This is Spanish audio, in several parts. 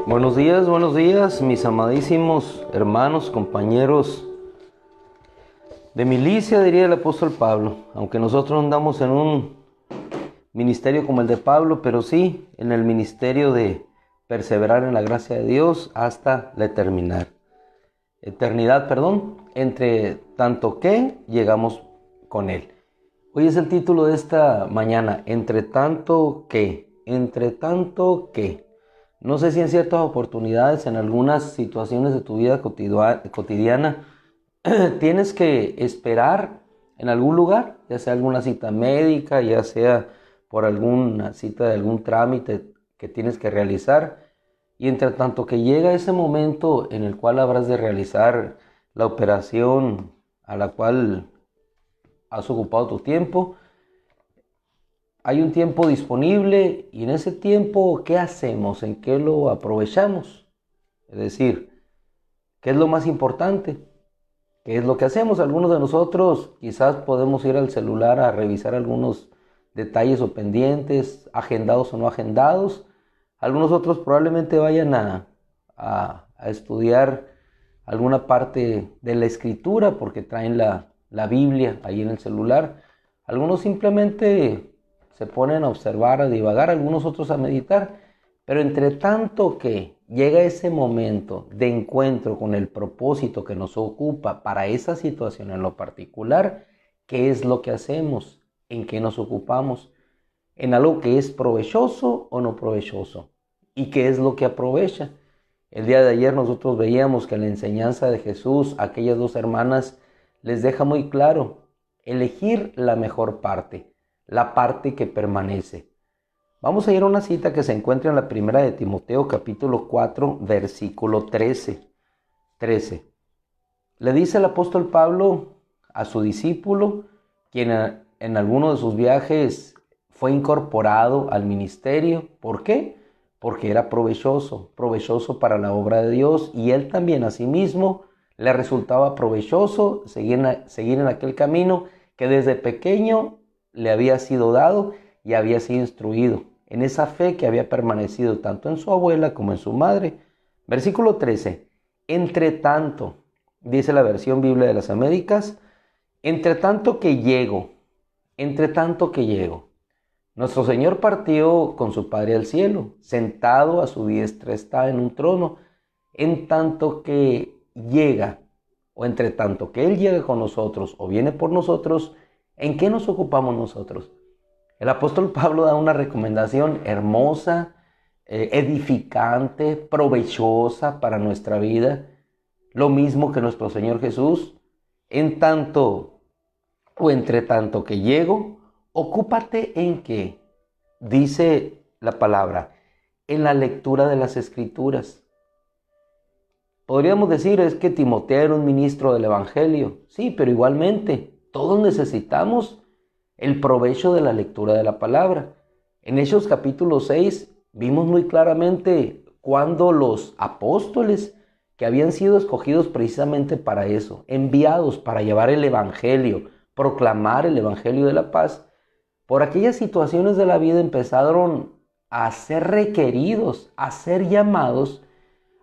Buenos días, mis amadísimos hermanos, compañeros de milicia, diría el apóstol Pablo. Aunque nosotros no andamos en un ministerio como el de Pablo, pero sí en el ministerio de perseverar en la gracia de Dios hasta la eternidad, entre tanto que llegamos con Él. Hoy es el título de esta mañana, entre tanto que. No sé si en ciertas oportunidades, en algunas situaciones de tu vida cotidiana, tienes que esperar en algún lugar, ya sea alguna cita médica, ya sea por alguna cita de algún trámite que tienes que realizar. Y entre tanto que llega ese momento en el cual habrás de realizar la operación a la cual has ocupado tu tiempo, hay un tiempo disponible y en ese tiempo, ¿qué hacemos? ¿En qué lo aprovechamos? Es decir, ¿qué es lo más importante? ¿Qué es lo que hacemos? Algunos de nosotros quizás podemos ir al celular a revisar algunos detalles o pendientes, agendados o no agendados. Algunos otros probablemente vayan a estudiar alguna parte de la escritura porque traen la Biblia ahí en el celular. Algunos simplemente se ponen a observar, a divagar, algunos otros a meditar, pero entre tanto que llega ese momento de encuentro con el propósito que nos ocupa para esa situación en lo particular, ¿qué es lo que hacemos? ¿En qué nos ocupamos? ¿En algo que es provechoso o no provechoso? ¿Y qué es lo que aprovecha? El día de ayer nosotros veíamos que la enseñanza de Jesús a aquellas dos hermanas les deja muy claro elegir la mejor parte, la parte que permanece. Vamos a ir a una cita que se encuentra en la primera de Timoteo, capítulo 4, versículo 13. Le dice el apóstol Pablo a su discípulo, quien en alguno de sus viajes fue incorporado al ministerio. ¿Por qué? Porque era provechoso para la obra de Dios, y él también a sí mismo le resultaba provechoso seguir en aquel camino que desde pequeño le había sido dado y había sido instruido en esa fe que había permanecido tanto en su abuela como en su madre. Versículo 13. Entre tanto, dice la versión Biblia de las Américas, entre tanto que llego. Nuestro Señor partió con su Padre al cielo, sentado a su diestra está en un trono, en tanto que llega, o entre tanto que Él llega con nosotros o viene por nosotros, ¿en qué nos ocupamos nosotros? El apóstol Pablo da una recomendación hermosa, edificante, provechosa para nuestra vida, lo mismo que nuestro Señor Jesús. En tanto o entre tanto que llego, ocúpate en qué, dice la palabra, en la lectura de las Escrituras. Podríamos decir, es que Timoteo era un ministro del Evangelio. Sí, pero igualmente, todos necesitamos el provecho de la lectura de la palabra. En Hechos capítulo 6 vimos muy claramente cuando los apóstoles, que habían sido escogidos precisamente para eso, enviados para llevar el Evangelio, proclamar el Evangelio de la paz, por aquellas situaciones de la vida empezaron a ser requeridos, a ser llamados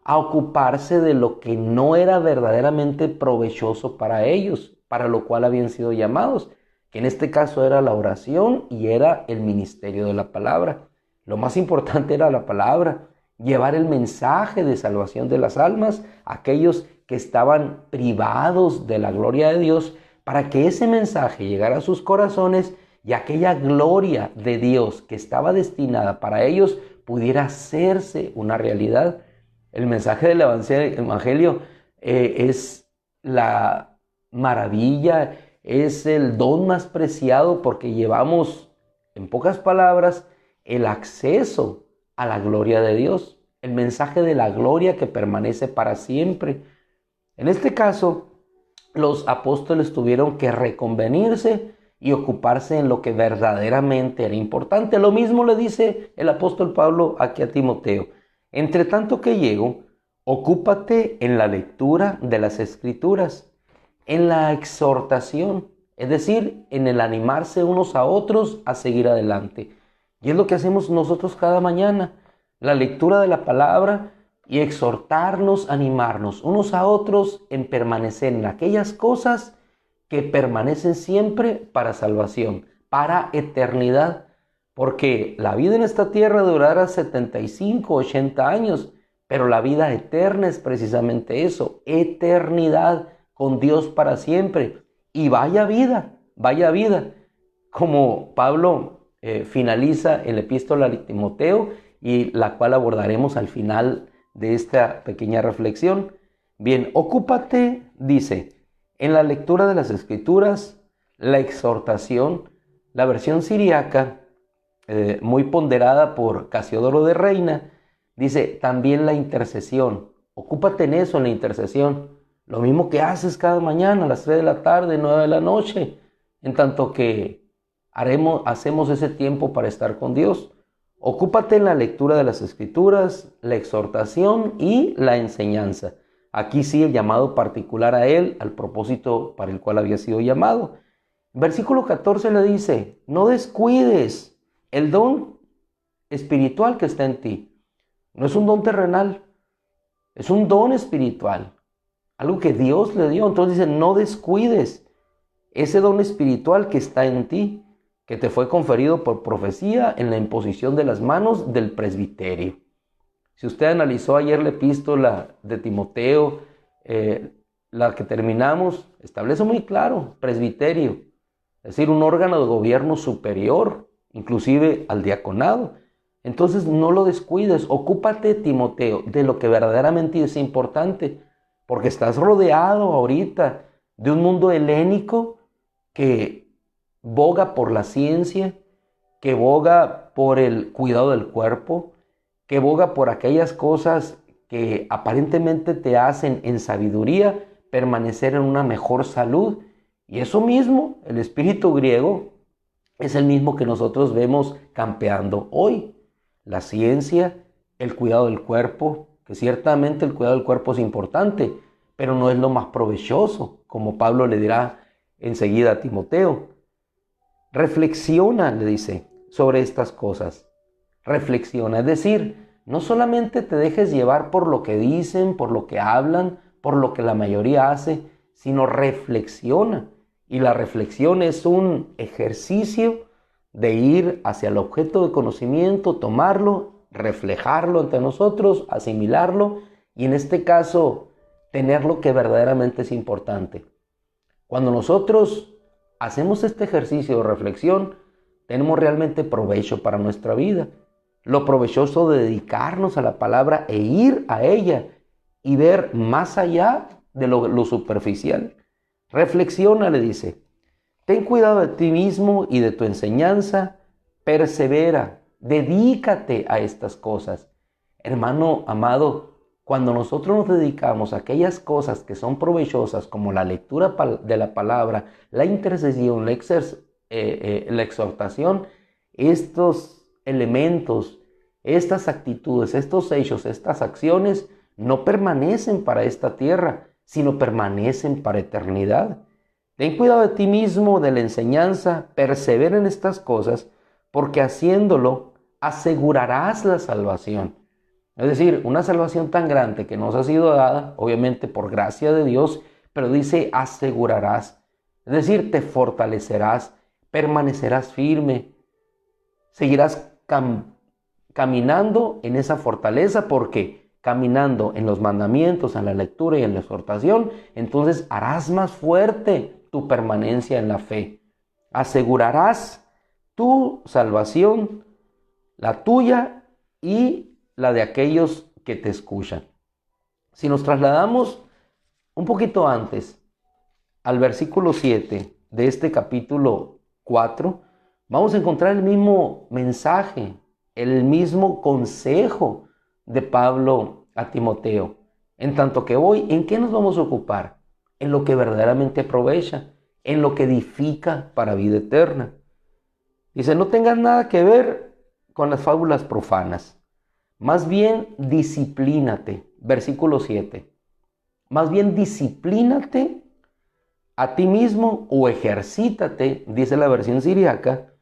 a ocuparse de lo que no era verdaderamente provechoso para ellos, para lo cual habían sido llamados, que en este caso era la oración y era el ministerio de la palabra. Lo más importante era la palabra, llevar el mensaje de salvación de las almas a aquellos que estaban privados de la gloria de Dios, para que ese mensaje llegara a sus corazones y aquella gloria de Dios que estaba destinada para ellos pudiera hacerse una realidad. El mensaje del Evangelio es la maravilla, es el don más preciado porque llevamos, en pocas palabras, el acceso a la gloria de Dios, el mensaje de la gloria que permanece para siempre. En este caso, los apóstoles tuvieron que reconvenirse y ocuparse en lo que verdaderamente era importante. Lo mismo le dice el apóstol Pablo aquí a Timoteo. Entre tanto que llego, ocúpate en la lectura de las Escrituras, en la exhortación, es decir, en el animarse unos a otros a seguir adelante. Y es lo que hacemos nosotros cada mañana. La lectura de la palabra y exhortarnos, animarnos unos a otros en permanecer en aquellas cosas que permanecen siempre para salvación, para eternidad. Porque la vida en esta tierra durará 75, 80 años, pero la vida eterna es precisamente eso, eternidad con Dios para siempre. Y vaya vida, como Pablo finaliza el epístola a Timoteo, y la cual abordaremos al final de esta pequeña reflexión. Bien, ocúpate, dice, en la lectura de las Escrituras, la exhortación, la versión siriaca, muy ponderada por Casiodoro de Reina, dice también la intercesión. Ocúpate en eso, en la intercesión. Lo mismo que haces cada mañana a las 3 de la tarde, 9 de la noche, en tanto que hacemos ese tiempo para estar con Dios. Ocúpate en la lectura de las Escrituras, la exhortación y la enseñanza. Aquí sí el llamado particular a él, al propósito para el cual había sido llamado. Versículo 14 le dice, no descuides el don espiritual que está en ti. No es un don terrenal, es un don espiritual, algo que Dios le dio. Entonces dice, no descuides ese don espiritual que está en ti, que te fue conferido por profecía en la imposición de las manos del presbiterio. Si usted analizó ayer la epístola de Timoteo, la que terminamos, establece muy claro, presbiterio, es decir, un órgano de gobierno superior, inclusive al diaconado. Entonces no lo descuides, ocúpate, Timoteo, de lo que verdaderamente es importante, porque estás rodeado ahorita de un mundo helénico que boga por la ciencia, que boga por el cuidado del cuerpo, que boga por aquellas cosas que aparentemente te hacen en sabiduría permanecer en una mejor salud. Y eso mismo, el espíritu griego, es el mismo que nosotros vemos campeando hoy. La ciencia, el cuidado del cuerpo, que ciertamente el cuidado del cuerpo es importante, pero no es lo más provechoso, como Pablo le dirá enseguida a Timoteo. Reflexiona, le dice, sobre estas cosas. Reflexiona, es decir, no solamente te dejes llevar por lo que dicen, por lo que hablan, por lo que la mayoría hace, sino reflexiona. Y la reflexión es un ejercicio de ir hacia el objeto de conocimiento, tomarlo, reflejarlo ante nosotros, asimilarlo y en este caso tener lo que verdaderamente es importante. Cuando nosotros hacemos este ejercicio de reflexión, tenemos realmente provecho para nuestra vida. Lo provechoso de dedicarnos a la palabra e ir a ella y ver más allá de lo superficial. Reflexiona, le dice. Ten cuidado de ti mismo y de tu enseñanza. Persevera. Dedícate a estas cosas. Hermano amado, cuando nosotros nos dedicamos a aquellas cosas que son provechosas, como la lectura de la palabra, la intercesión, la exhortación, estos elementos, estas actitudes, estos hechos, estas acciones, no permanecen para esta tierra, sino permanecen para eternidad. Ten cuidado de ti mismo, de la enseñanza, persevera en estas cosas, porque haciéndolo asegurarás la salvación. Es decir, una salvación tan grande que nos ha sido dada, obviamente por gracia de Dios, pero dice asegurarás. Es decir, te fortalecerás, permanecerás firme, seguirás caminando en esa fortaleza, porque caminando en los mandamientos, en la lectura y en la exhortación, entonces harás más fuerte tu permanencia en la fe. Asegurarás tu salvación, la tuya y la de aquellos que te escuchan. Si nos trasladamos un poquito antes al versículo 7 de este capítulo 4, vamos a encontrar el mismo mensaje, el mismo consejo de Pablo a Timoteo. En tanto que hoy, ¿en qué nos vamos a ocupar? En lo que verdaderamente aprovecha, en lo que edifica para vida eterna. Dice, no tengas nada que ver con las fábulas profanas. Más bien, disciplínate. Versículo 7. Más bien, disciplínate a ti mismo o ejercítate, dice la versión siriaca,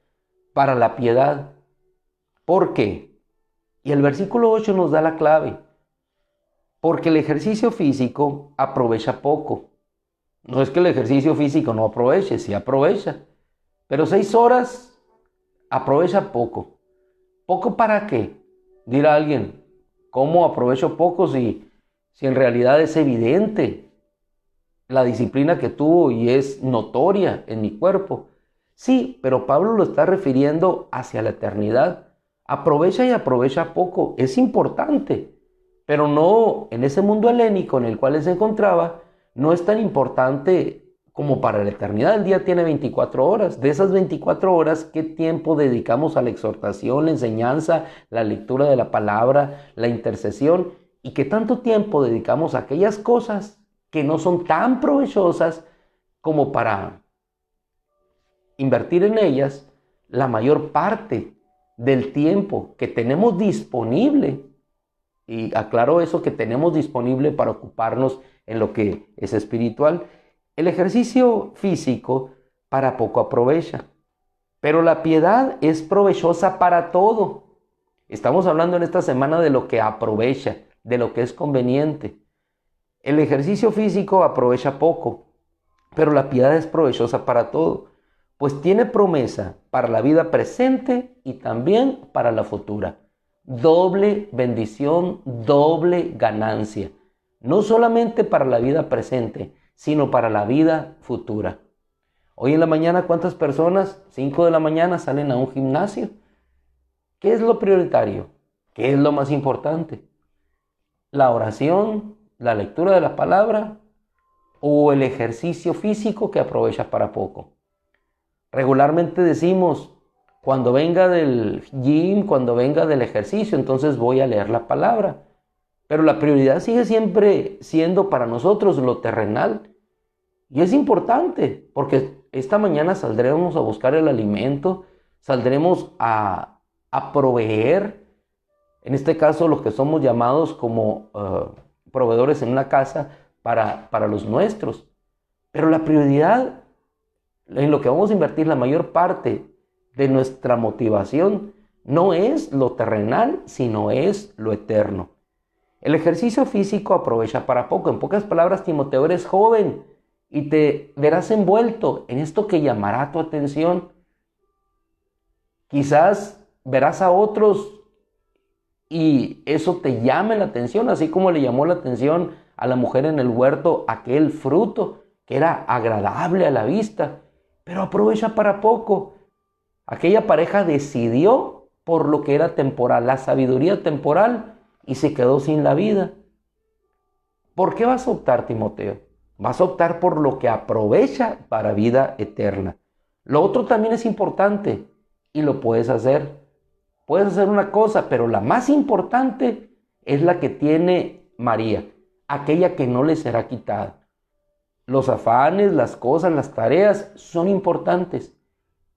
para la piedad. ¿Por qué? Y el versículo 8 nos da la clave. Porque el ejercicio físico aprovecha poco. No es que el ejercicio físico no aproveche, sí aprovecha. Pero 6 horas aprovecha poco. ¿Poco para qué? Dirá alguien, ¿cómo aprovecho poco si en realidad es evidente la disciplina que tuvo y es notoria en mi cuerpo? Sí, pero Pablo lo está refiriendo hacia la eternidad. Aprovecha y aprovecha poco. Es importante, pero no en ese mundo helénico en el cual él se encontraba, no es tan importante como para la eternidad. El día tiene 24 horas. De esas 24 horas, ¿qué tiempo dedicamos a la exhortación, la enseñanza, la lectura de la palabra, la intercesión? ¿Y qué tanto tiempo dedicamos a aquellas cosas que no son tan provechosas como para invertir en ellas la mayor parte del tiempo que tenemos disponible? Y aclaro eso, que tenemos disponible para ocuparnos en lo que es espiritual. El ejercicio físico para poco aprovecha, pero la piedad es provechosa para todo. Estamos hablando en esta semana de lo que aprovecha, de lo que es conveniente. El ejercicio físico aprovecha poco, pero la piedad es provechosa para todo, pues tiene promesa para la vida presente y también para la futura. Doble bendición, doble ganancia. No solamente para la vida presente, sino para la vida futura. Hoy en la mañana, ¿cuántas personas? 5 de la mañana salen a un gimnasio. ¿Qué es lo prioritario? ¿Qué es lo más importante? ¿La oración, la lectura de la palabra o el ejercicio físico que aprovecha para poco? Regularmente decimos, cuando venga del gym, cuando venga del ejercicio, entonces voy a leer la palabra. Pero la prioridad sigue siempre siendo para nosotros lo terrenal. Y es importante, porque esta mañana saldremos a buscar el alimento, saldremos a proveer, en este caso los que somos llamados como proveedores en una casa para los nuestros. Pero la prioridad, en lo que vamos a invertir la mayor parte de nuestra motivación, no es lo terrenal, sino es lo eterno. El ejercicio físico aprovecha para poco. En pocas palabras, Timoteo, eres joven y te verás envuelto en esto que llamará tu atención. Quizás verás a otros y eso te llame la atención, así como le llamó la atención a la mujer en el huerto aquel fruto que era agradable a la vista, pero aprovecha para poco. Aquella pareja decidió por lo que era temporal, la sabiduría temporal, y se quedó sin la vida. ¿Por qué vas a optar, Timoteo? Vas a optar por lo que aprovecha para vida eterna. Lo otro también es importante y lo puedes hacer. Puedes hacer una cosa, pero la más importante es la que tiene María, aquella que no le será quitada. Los afanes, las cosas, las tareas son importantes,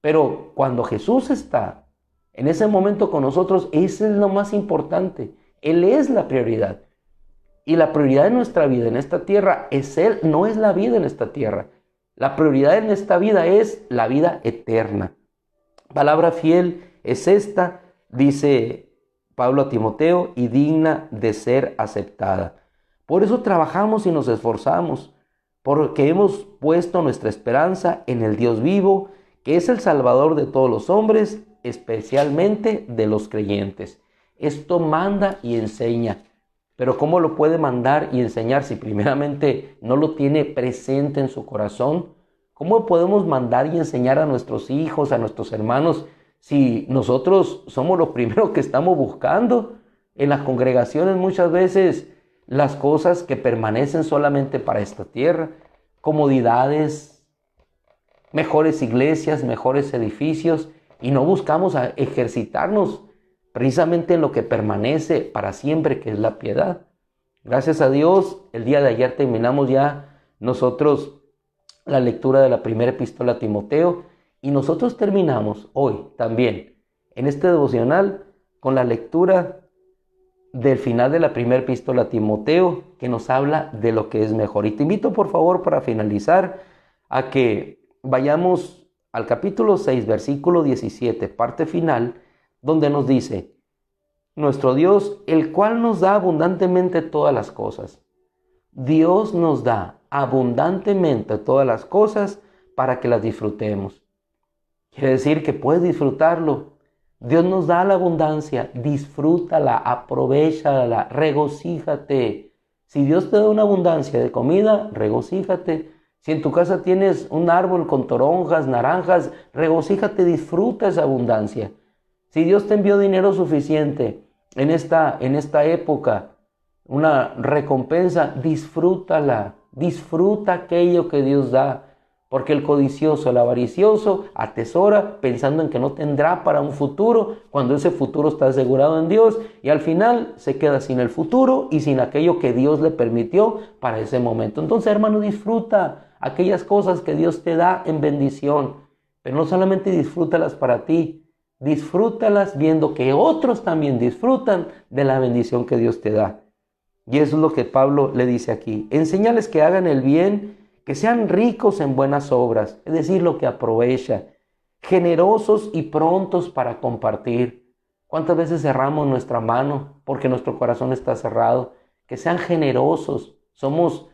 pero cuando Jesús está en ese momento con nosotros, ese es lo más importante. Él es la prioridad. Y la prioridad de nuestra vida en esta tierra es Él, no es la vida en esta tierra. La prioridad en esta vida es la vida eterna. Palabra fiel es esta, dice Pablo a Timoteo, y digna de ser aceptada. Por eso trabajamos y nos esforzamos, porque hemos puesto nuestra esperanza en el Dios vivo, que es el Salvador de todos los hombres, especialmente de los creyentes. Esto manda y enseña. Pero ¿cómo lo puede mandar y enseñar si primeramente no lo tiene presente en su corazón? ¿Cómo podemos mandar y enseñar a nuestros hijos, a nuestros hermanos, si nosotros somos los primeros que estamos buscando en las congregaciones muchas veces las cosas que permanecen solamente para esta tierra? Comodidades, mejores iglesias, mejores edificios, y no buscamos ejercitarnos precisamente en lo que permanece para siempre, que es la piedad. Gracias a Dios, el día de ayer terminamos ya nosotros la lectura de la primera epístola a Timoteo, y nosotros terminamos hoy también en este devocional con la lectura del final de la primera epístola a Timoteo, que nos habla de lo que es mejor. Y te invito, por favor, para finalizar, a que vayamos al capítulo 6, versículo 17, parte final, donde nos dice: nuestro Dios, el cual nos da abundantemente todas las cosas. Dios nos da abundantemente todas las cosas para que las disfrutemos. Quiere decir que puedes disfrutarlo. Dios nos da la abundancia, disfrútala, aprovéchala, regocíjate. Si Dios te da una abundancia de comida, regocíjate. Si en tu casa tienes un árbol con toronjas, naranjas, regocíjate, disfruta esa abundancia. Si Dios te envió dinero suficiente en esta época, una recompensa, disfrútala, disfruta aquello que Dios da. Porque el codicioso, el avaricioso, atesora pensando en que no tendrá para un futuro, cuando ese futuro está asegurado en Dios, y al final se queda sin el futuro y sin aquello que Dios le permitió para ese momento. Entonces, hermano, disfruta aquellas cosas que Dios te da en bendición, pero no solamente disfrútalas para ti, disfrútalas viendo que otros también disfrutan de la bendición que Dios te da. Y eso es lo que Pablo le dice aquí. Enséñales que hagan el bien, que sean ricos en buenas obras, es decir, lo que aprovecha, generosos y prontos para compartir. ¿Cuántas veces cerramos nuestra mano porque nuestro corazón está cerrado? Que sean generosos, somos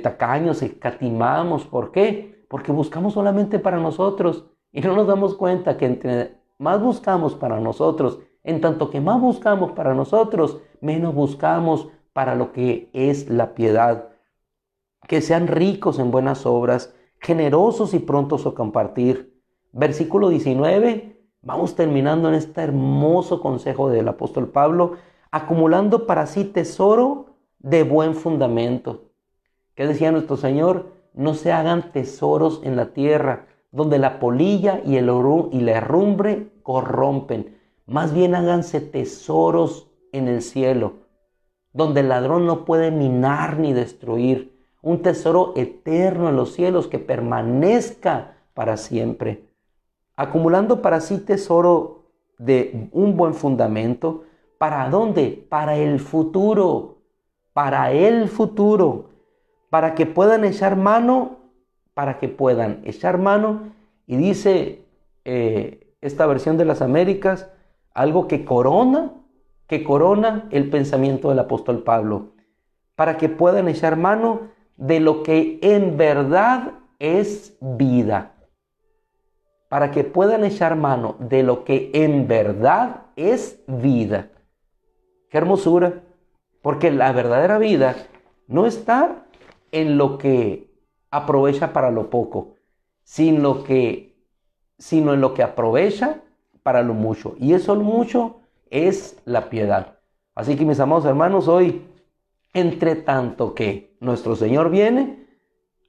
tacaños, escatimamos. ¿Por qué? Porque buscamos solamente para nosotros y no nos damos cuenta que entre más buscamos para nosotros, en tanto que más buscamos para nosotros, menos buscamos para lo que es la piedad. Que sean ricos en buenas obras, generosos y prontos a compartir. Versículo 19, vamos terminando en este hermoso consejo del apóstol Pablo, acumulando para sí tesoro de buen fundamento. ¿Qué decía nuestro Señor? No se hagan tesoros en la tierra, donde la polilla y la herrumbre corrompen. Más bien háganse tesoros en el cielo, donde el ladrón no puede minar ni destruir. Un tesoro eterno en los cielos que permanezca para siempre. Acumulando para sí tesoro de un buen fundamento. ¿Para dónde? Para el futuro. Para el futuro. Para que puedan echar mano. Y dice esta versión de las Américas, algo que corona el pensamiento del apóstol Pablo. Para que puedan echar mano de lo que en verdad es vida. Para que puedan echar mano de lo que en verdad es vida. ¡Qué hermosura! Porque la verdadera vida no está en lo que aprovecha para lo poco, sino en lo que aprovecha para lo mucho. Y eso lo mucho es la piedad. Así que, mis amados hermanos, hoy, entre tanto que nuestro Señor viene,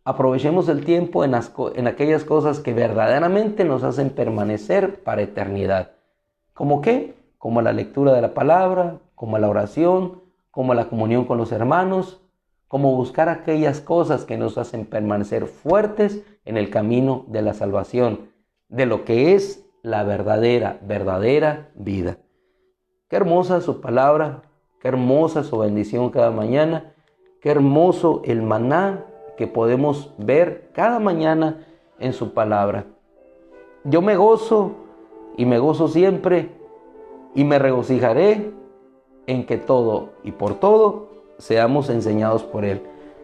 aprovechemos el tiempo en aquellas cosas que verdaderamente nos hacen permanecer para eternidad. ¿Cómo qué? Como la lectura de la palabra, como la oración, como la comunión con los hermanos, como buscar aquellas cosas que nos hacen permanecer fuertes en el camino de la salvación, de lo que es la verdadera vida. Qué hermosa su palabra. Qué hermosa su bendición cada mañana. Qué hermoso el maná que podemos ver cada mañana en su palabra. Yo me gozo y me gozo siempre y me regocijaré en que todo y por todo seamos enseñados por Él.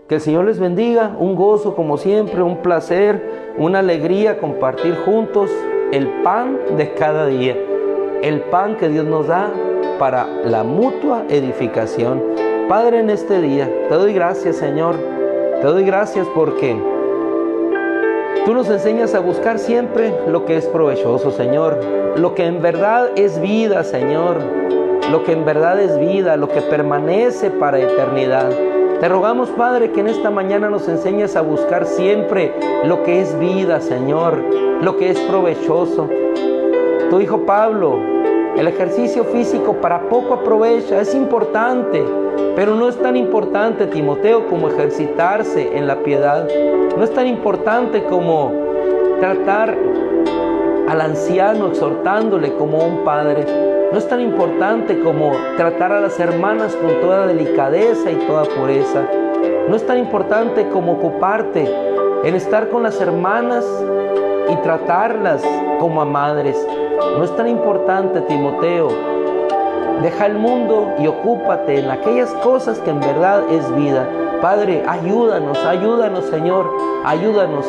Que el Señor les bendiga. Un gozo como siempre, un placer, una alegría compartir juntos el pan de cada día. El pan que Dios nos da para la mutua edificación. Padre, en este día te doy gracias, Señor. Te doy gracias porque tú nos enseñas a buscar siempre lo que es provechoso, Señor. Lo que en verdad es vida, Señor. Lo que en verdad es vida, lo que permanece para eternidad. Te rogamos, Padre, que en esta mañana nos enseñes a buscar siempre lo que es vida, Señor. Lo que es provechoso. Tu hijo Pablo, el ejercicio físico para poco aprovecha, es importante, pero no es tan importante, Timoteo, como ejercitarse en la piedad. No es tan importante como tratar al anciano exhortándole como un padre. No es tan importante como tratar a las hermanas con toda delicadeza y toda pureza. No es tan importante como ocuparte en estar con las hermanas y tratarlas como a madres. No es tan importante, Timoteo, Deja el mundo y ocúpate en aquellas cosas que en verdad es vida. Padre, ayúdanos, Señor, ayúdanos.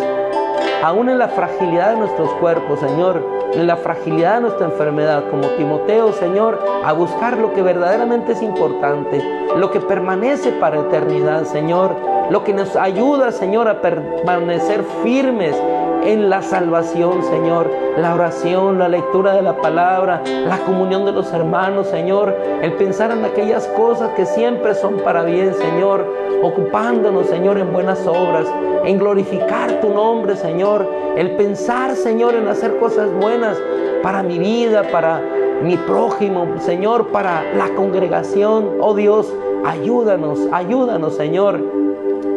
Aún en la fragilidad de nuestros cuerpos, Señor, en la fragilidad de nuestra enfermedad, como Timoteo, Señor, a buscar lo que verdaderamente es importante, lo que permanece para eternidad, Señor, lo que nos ayuda, Señor, a permanecer firmes en la salvación, Señor, la oración, la lectura de la palabra, la comunión de los hermanos, Señor, el pensar en aquellas cosas que siempre son para bien, Señor, ocupándonos, Señor, en buenas obras, en glorificar tu nombre, Señor, el pensar, Señor, en hacer cosas buenas para mi vida, para mi prójimo, Señor, para la congregación. Oh Dios, ayúdanos, Señor,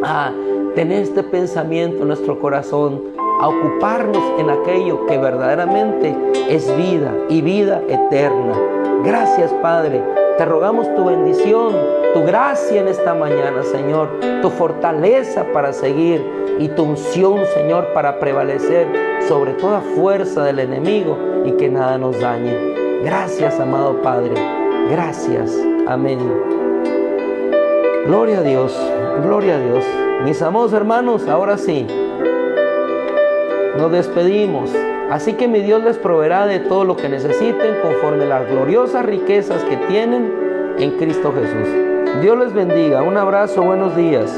a tener este pensamiento en nuestro corazón, a ocuparnos en aquello que verdaderamente es vida y vida eterna. Gracias, Padre. Te rogamos tu bendición, tu gracia en esta mañana, Señor, tu fortaleza para seguir y tu unción, Señor, para prevalecer sobre toda fuerza del enemigo y que nada nos dañe. Gracias, amado Padre. Gracias. Amén. Gloria a Dios, gloria a Dios. Mis amados hermanos, ahora sí, nos despedimos. Así que mi Dios les proveerá de todo lo que necesiten conforme las gloriosas riquezas que tienen en Cristo Jesús. Dios les bendiga. Un abrazo, buenos días.